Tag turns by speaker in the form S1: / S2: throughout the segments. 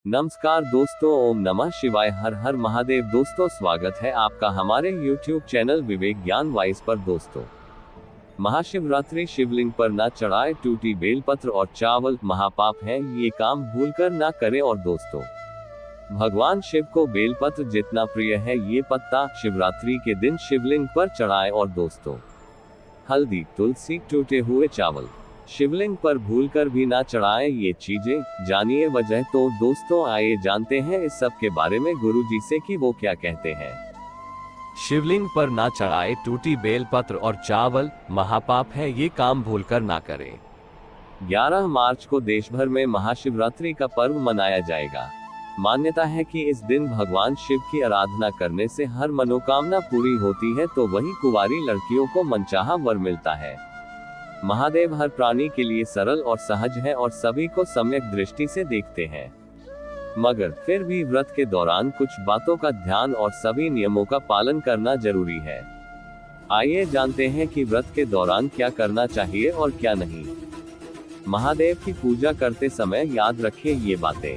S1: नमस्कार दोस्तों, ओम नमः शिवाय, हर हर महादेव। दोस्तों, स्वागत है आपका हमारे YouTube चैनल विवेक ज्ञान वाइस पर। दोस्तों, महाशिवरात्रि शिवलिंग पर ना चढ़ाए टूटी बेलपत्र और चावल, महापाप है, ये काम भूलकर ना करें। और दोस्तों, भगवान शिव को बेलपत्र जितना प्रिय है ये पत्ता, शिवरात्रि के दिन शिवलिंग पर चढ़ाए। और दोस्तों, हल्दी, तुलसी, टूटे हुए चावल शिवलिंग पर भूलकर भी ना चढ़ाएं ये चीजें। जानिए वजह। तो दोस्तों, आइए जानते हैं इस सब के बारे में गुरुजी से कि वो क्या कहते हैं।
S2: शिवलिंग पर ना चढ़ाए टूटी बेलपत्र और चावल, महापाप है, ये काम भूलकर ना करें।
S1: 11 मार्च को देश भर में महाशिवरात्रि का पर्व मनाया जाएगा। मान्यता है कि इस दिन भगवान शिव की आराधना करने से हर मनोकामना पूरी होती है, तो वही कुंवारी लड़कियों को मनचाहा वर मिलता है। महादेव हर प्राणी के लिए सरल और सहज है और सभी को सम्यक दृष्टि से देखते हैं, मगर फिर भी व्रत के दौरान कुछ बातों का ध्यान और सभी नियमों का पालन करना जरूरी है। आइए जानते हैं कि व्रत के दौरान क्या करना चाहिए और क्या नहीं। महादेव की पूजा करते समय याद रखें ये बातें।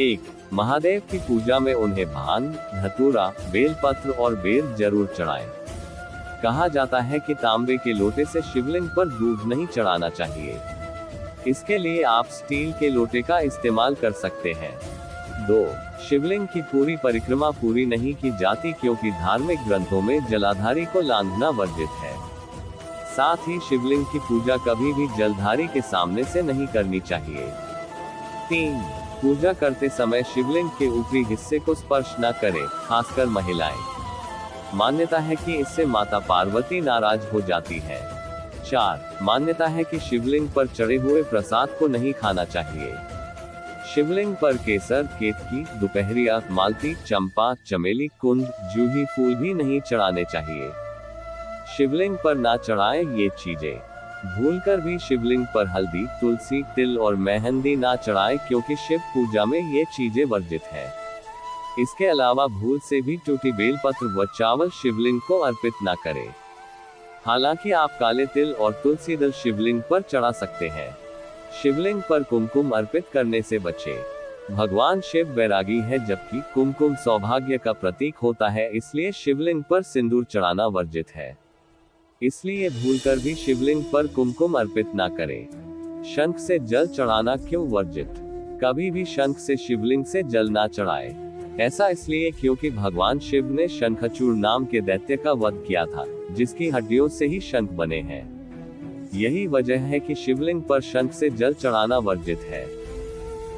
S1: 1. महादेव की पूजा में उन्हें भांग, धतूरा, बेलपत्र और बेर जरूर चढ़ाएं। कहा जाता है कि तांबे के लोटे से शिवलिंग पर दूध नहीं चढ़ाना चाहिए। इसके लिए आप स्टील के लोटे का इस्तेमाल कर सकते हैं। 2. शिवलिंग की पूरी परिक्रमा पूरी नहीं की जाती, क्योंकि धार्मिक ग्रंथों में जलाधारी को लांघना वर्जित है। साथ ही शिवलिंग की पूजा कभी भी जलधारी के सामने से नहीं करनी चाहिए। 3. पूजा करते समय शिवलिंग के ऊपरी हिस्से को स्पर्श न करें, खासकर महिलाएं। मान्यता है कि इससे माता पार्वती नाराज हो जाती है। 4. मान्यता है कि शिवलिंग पर चढ़े हुए प्रसाद को नहीं खाना चाहिए। शिवलिंग पर केसर, केतकी, दोपहरिया, मालती, चंपा, चमेली, कुंद, जूही फूल भी नहीं चढ़ाने चाहिए। शिवलिंग पर ना चढ़ाएं ये चीजें। भूलकर भी शिवलिंग पर हल्दी, तुलसी, तिल और मेहंदी ना चढ़ाएं, क्योंकि शिव पूजा में ये चीजें वर्जित है। इसके अलावा भूल से भी टूटी बेलपत्र व चावल शिवलिंग को अर्पित ना करें। हालांकि आप काले तिल और तुलसी दल शिवलिंग पर चढ़ा सकते हैं। शिवलिंग पर कुमकुम अर्पित करने से बचें। भगवान शिव वैरागी है, जबकि कुमकुम सौभाग्य का प्रतीक होता है, इसलिए शिवलिंग पर सिंदूर चढ़ाना वर्जित है। इसलिए भूलकर भी शिवलिंग पर कुमकुम अर्पित ना करें। शंख से जल चढ़ाना क्यों वर्जित? कभी भी शंख से शिवलिंग से जल ना चढ़ाए। ऐसा इसलिए क्योंकि भगवान शिव ने शंखचूड़ नाम के दैत्य का वध किया था, जिसकी हड्डियों से ही शंख बने हैं। यही वजह है कि शिवलिंग पर शंख से जल चढ़ाना वर्जित है।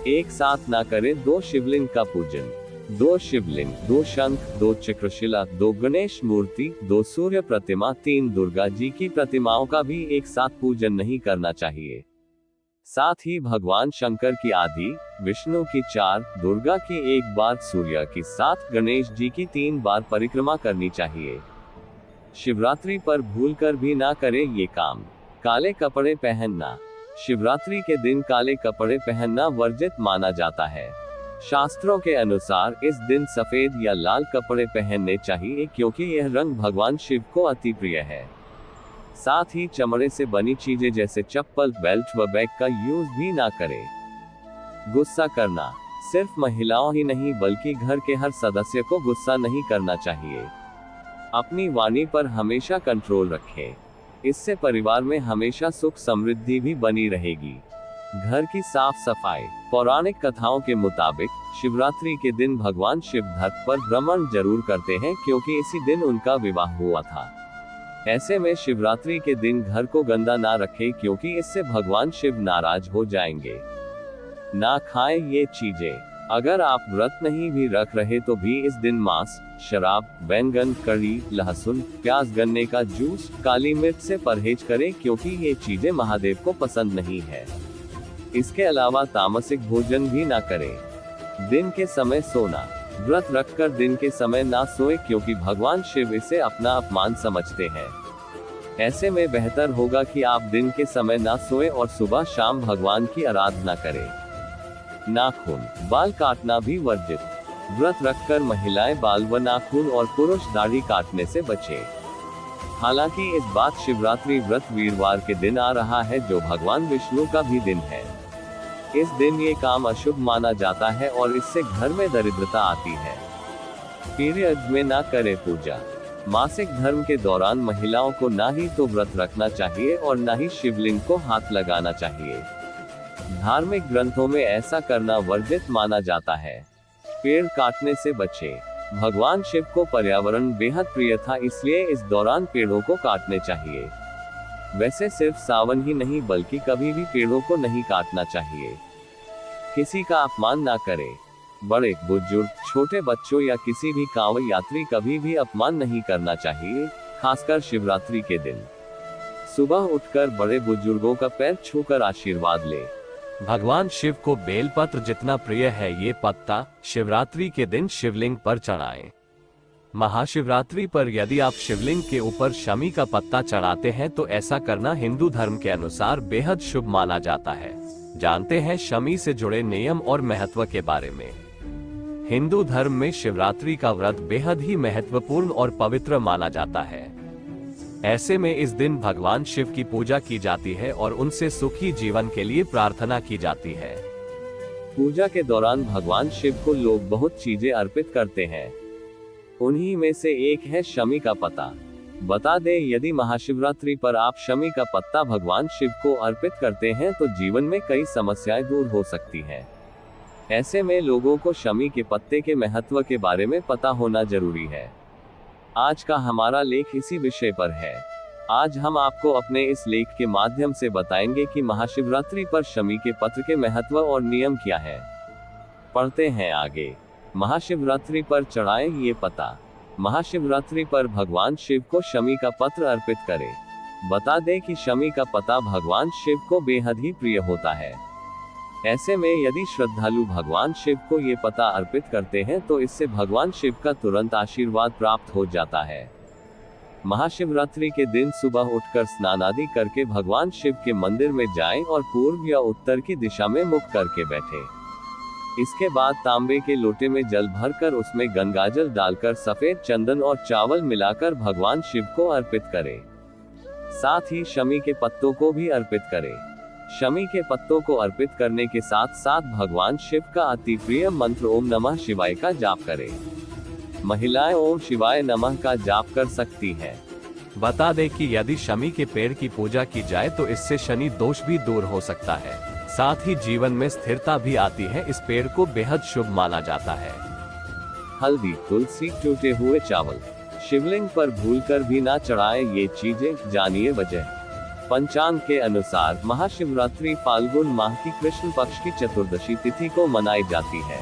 S1: एक साथ ना करें 2 शिवलिंग का पूजन। 2 शिवलिंग, 2 शंख, 2 चक्रशिला, 2 गणेश मूर्ति, 2 सूर्य प्रतिमा, 3 दुर्गा जी की प्रतिमाओं का भी एक साथ पूजन नहीं करना चाहिए। साथ ही भगवान शंकर की आदि, विष्णु की 4, दुर्गा की 1 बार, सूर्य की 7, गणेश जी की 3 बार परिक्रमा करनी चाहिए। शिवरात्रि पर भूलकर भी ना करें ये काम। काले कपड़े पहनना। शिवरात्रि के दिन काले कपड़े पहनना वर्जित माना जाता है। शास्त्रों के अनुसार इस दिन सफेद या लाल कपड़े पहनने चाहिए, क्योंकि यह रंग भगवान शिव को अति प्रिय है। साथ ही चमड़े से बनी चीजें जैसे चप्पल, बेल्ट व बैग का यूज भी ना करें। गुस्सा करना। सिर्फ महिलाओं ही नहीं बल्कि घर के हर सदस्य को गुस्सा नहीं करना चाहिए। अपनी वाणी पर हमेशा कंट्रोल रखें। इससे परिवार में हमेशा सुख समृद्धि भी बनी रहेगी। घर की साफ सफाई। पौराणिक कथाओं के मुताबिक शिवरात्रि के दिन भगवान शिव धरती पर भ्रमण जरूर करते हैं, क्योंकि इसी दिन उनका विवाह हुआ था। ऐसे में शिवरात्रि के दिन घर को गंदा ना रखें, क्योंकि इससे भगवान शिव नाराज हो जाएंगे। ना खाएं ये चीजें। अगर आप व्रत नहीं भी रख रहे तो भी इस दिन मांस, शराब, बैंगन, कढ़ी, लहसुन, प्याज, गन्ने का जूस, काली मिर्च से परहेज करें, क्योंकि ये चीजें महादेव को पसंद नहीं है। इसके अलावा तामसिक भोजन भी ना करें। दिन के समय सोना। व्रत रखकर दिन के समय ना सोए, क्योंकि भगवान शिव इसे अपना अपमान समझते हैं। ऐसे में बेहतर होगा कि आप दिन के समय ना सोए और सुबह शाम भगवान की आराधना करें। नाखून, बाल काटना भी वर्जित। व्रत रखकर महिलाएं बाल व नाखून और पुरुष दाढ़ी काटने से बचें। हालांकि इस बार शिवरात्रि व्रत वीरवार के दिन आ रहा है, जो भगवान विष्णु का भी दिन है। इस दिन ये काम अशुभ माना जाता है और इससे घर में दरिद्रता आती है। पीरियड में ना करे पूजा। मासिक धर्म के दौरान महिलाओं को ना ही तो व्रत रखना चाहिए और ना ही शिवलिंग को हाथ लगाना चाहिए। धार्मिक ग्रंथों में ऐसा करना वर्जित माना जाता है। पेड़ काटने से बचे। भगवान शिव को पर्यावरण बेहद प्रिय था, इसलिए इस दौरान पेड़ों को काटने चाहिए। वैसे सिर्फ सावन ही नहीं बल्कि कभी भी पेड़ों को नहीं काटना चाहिए। किसी का अपमान ना करे। बड़े बुजुर्ग, छोटे बच्चों या किसी भी कांवड़ यात्री कभी भी अपमान नहीं करना चाहिए, खासकर शिवरात्रि के दिन। सुबह उठकर बड़े बुजुर्गों का पैर छूकर आशीर्वाद ले।
S2: भगवान शिव को बेलपत्र जितना प्रिय है ये पत्ता शिवरात्रि के दिन शिवलिंग पर चढ़ाएं। महाशिवरात्रि पर यदि आप शिवलिंग के ऊपर शमी का पत्ता चढ़ाते हैं तो ऐसा करना हिंदू धर्म के अनुसार बेहद शुभ माना जाता है। जानते हैं शमी से जुड़े नियम और महत्व के बारे में। हिंदू धर्म में शिवरात्रि का व्रत बेहद ही महत्वपूर्ण और पवित्र माना जाता है। ऐसे में इस दिन भगवान शिव की पूजा की जाती है और उनसे सुखी जीवन के लिए प्रार्थना की जाती है।
S1: पूजा के दौरान भगवान शिव को लोग बहुत चीजें अर्पित करते हैं। उन्हीं में से एक है शमी का पत्ता। बता दें, यदि महाशिवरात्रि पर आप शमी का पत्ता भगवान शिव को अर्पित करते हैं तो जीवन में कई समस्याएं दूर हो सकती हैं। ऐसे में लोगों को शमी के पत्ते के महत्व के बारे में पता होना जरूरी है। आज का हमारा लेख इसी विषय पर है। आज हम आपको अपने इस लेख के माध्यम से बताएंगे कि महाशिवरात्रि पर शमी के पत्र के महत्व और नियम क्या है। पढ़ते हैं आगे। महाशिवरात्रि पर चढ़ाएं ये पत्ता। महाशिवरात्रि पर भगवान शिव को शमी का पत्र अर्पित करें। बता दें कि शमी का पत्ता भगवान शिव को बेहद ही प्रिय होता है। ऐसे में यदि श्रद्धालु भगवान शिव को ये पत्ता अर्पित करते हैं तो इससे भगवान शिव का तुरंत आशीर्वाद प्राप्त हो जाता है। महाशिवरात्रि के दिन सुबह उठकर स्नान आदि करके भगवान शिव के मंदिर में जाएं और पूर्व या उत्तर की दिशा में मुख करके बैठे। इसके बाद तांबे के लोटे में जल भरकर उसमें गंगाजल डालकर सफेद चंदन और चावल मिलाकर भगवान शिव को अर्पित करें। साथ ही शमी के पत्तों को भी अर्पित करें। शमी के पत्तों को अर्पित करने के साथ साथ भगवान शिव का अति प्रिय मंत्र ओम नमः शिवाय का जाप करें। महिलाएं ओम शिवाय नमः का जाप कर सकती हैं।
S2: बता दें कि यदि शमी के पेड़ की पूजा की जाए तो इससे शनि दोष भी दूर हो सकता है। साथ ही जीवन में स्थिरता भी आती है। इस पेड़ को बेहद शुभ माना जाता है।
S1: हल्दी, तुलसी, टूटे हुए चावल। शिवलिंग पर भूलकर भी ना चढ़ाएं ये चीजें, जानिए वजह। पंचांग के अनुसार महाशिवरात्रि फाल्गुन माह की कृष्ण पक्ष की चतुर्दशी तिथि को मनाई जाती है।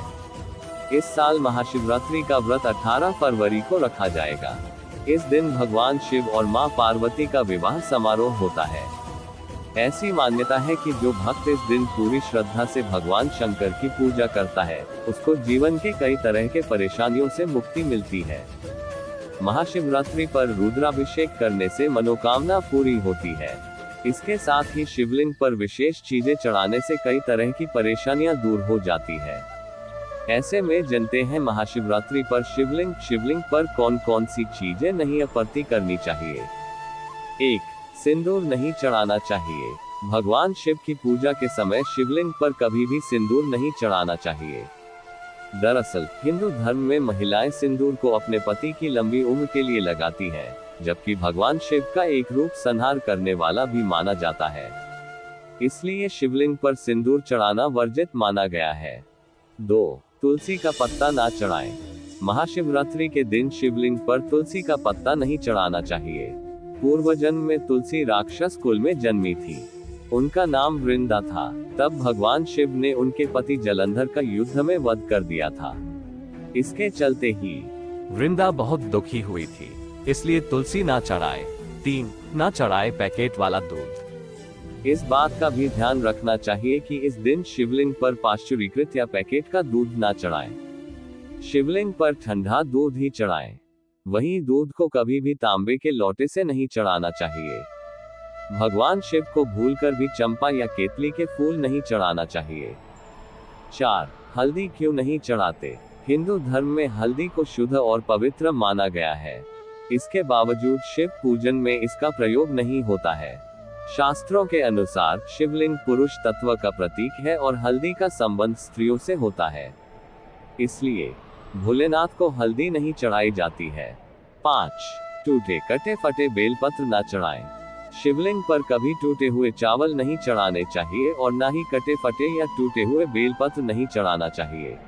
S1: इस साल महाशिवरात्रि का व्रत 18 फरवरी को रखा जाएगा। इस दिन भगवान शिव और मां पार्वती का विवाह समारोह होता है। ऐसी मान्यता है कि जो भक्त इस दिन पूरी श्रद्धा से भगवान शंकर की पूजा करता है उसको जीवन के कई तरह के परेशानियों से मुक्ति मिलती है। महाशिवरात्रि पर रुद्राभिषेक करने से मनोकामना पूरी होती है। इसके साथ ही शिवलिंग पर विशेष चीजें चढ़ाने से कई तरह की परेशानियां दूर हो जाती है। ऐसे में जानते हैं महाशिवरात्रि पर शिवलिंग पर कौन कौन सी चीजें नहीं अर्पित करनी चाहिए। 1. सिंदूर नहीं चढ़ाना चाहिए। भगवान शिव की पूजा के समय शिवलिंग पर कभी भी सिंदूर नहीं चढ़ाना चाहिए। दरअसल हिंदू धर्म में महिलाएं सिंदूर को अपने पति की लंबी उम्र के लिए लगाती हैं, जबकि भगवान शिव का एक रूप संहार करने वाला भी माना जाता है। इसलिए शिवलिंग पर सिंदूर चढ़ाना वर्जित माना गया है। 2. तुलसी का पत्ता ना चढ़ाएं। महाशिवरात्रि के दिन शिवलिंग पर तुलसी का पत्ता नहीं चढ़ाना चाहिए। पूर्व जन्म में तुलसी राक्षस कुल में जन्मी थी। उनका नाम वृंदा था। तब भगवान शिव ने उनके पति जलंधर का युद्ध में वध कर दिया था। इसके चलते ही
S2: वृंदा बहुत दुखी हुई थी, इसलिए तुलसी ना चढ़ाए। 3. ना चढ़ाए पैकेट वाला दूध।
S1: इस बात का भी ध्यान रखना चाहिए कि इस दिन शिवलिंग पर पाश्चुरीकृत या पैकेट का दूध ना चढ़ाएं। शिवलिंग पर ठंडा दूध ही चढ़ाएं। वहीं दूध को कभी भी तांबे के लोटे से नहीं चढ़ाना चाहिए। भगवान शिव को भूलकर भी चंपा या केतली के फूल नहीं चढ़ाना चाहिए। 4. हल्दी क्यों नहीं चढ़ाते। हिंदू धर्म में हल्दी को शुद्ध और पवित्र माना गया है। इसके बावजूद शिव पूजन में इसका प्रयोग नहीं होता है। शास्त्रों के अनुसार शिवलिंग पुरुष तत्व का प्रतीक है और हल्दी का संबंध स्त्रियों से होता है, इसलिए भोलेनाथ को हल्दी नहीं चढ़ाई जाती है। 5. टूटे कटे फटे बेलपत्र न चढ़ाएं। शिवलिंग पर कभी टूटे हुए चावल नहीं चढ़ाने चाहिए और न ही कटे फटे या टूटे हुए बेलपत्र नहीं चढ़ाना चाहिए।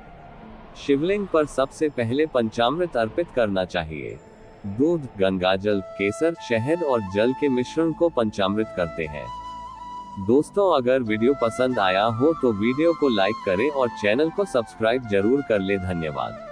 S1: शिवलिंग पर सबसे पहले पंचामृत अर्पित करना चाहिए। दूध, गंगाजल, केसर, शहद और जल के मिश्रण को पंचामृत करते हैं। दोस्तों, अगर वीडियो पसंद आया हो तो वीडियो को लाइक करें और चैनल को सब्सक्राइब जरूर कर ले। धन्यवाद।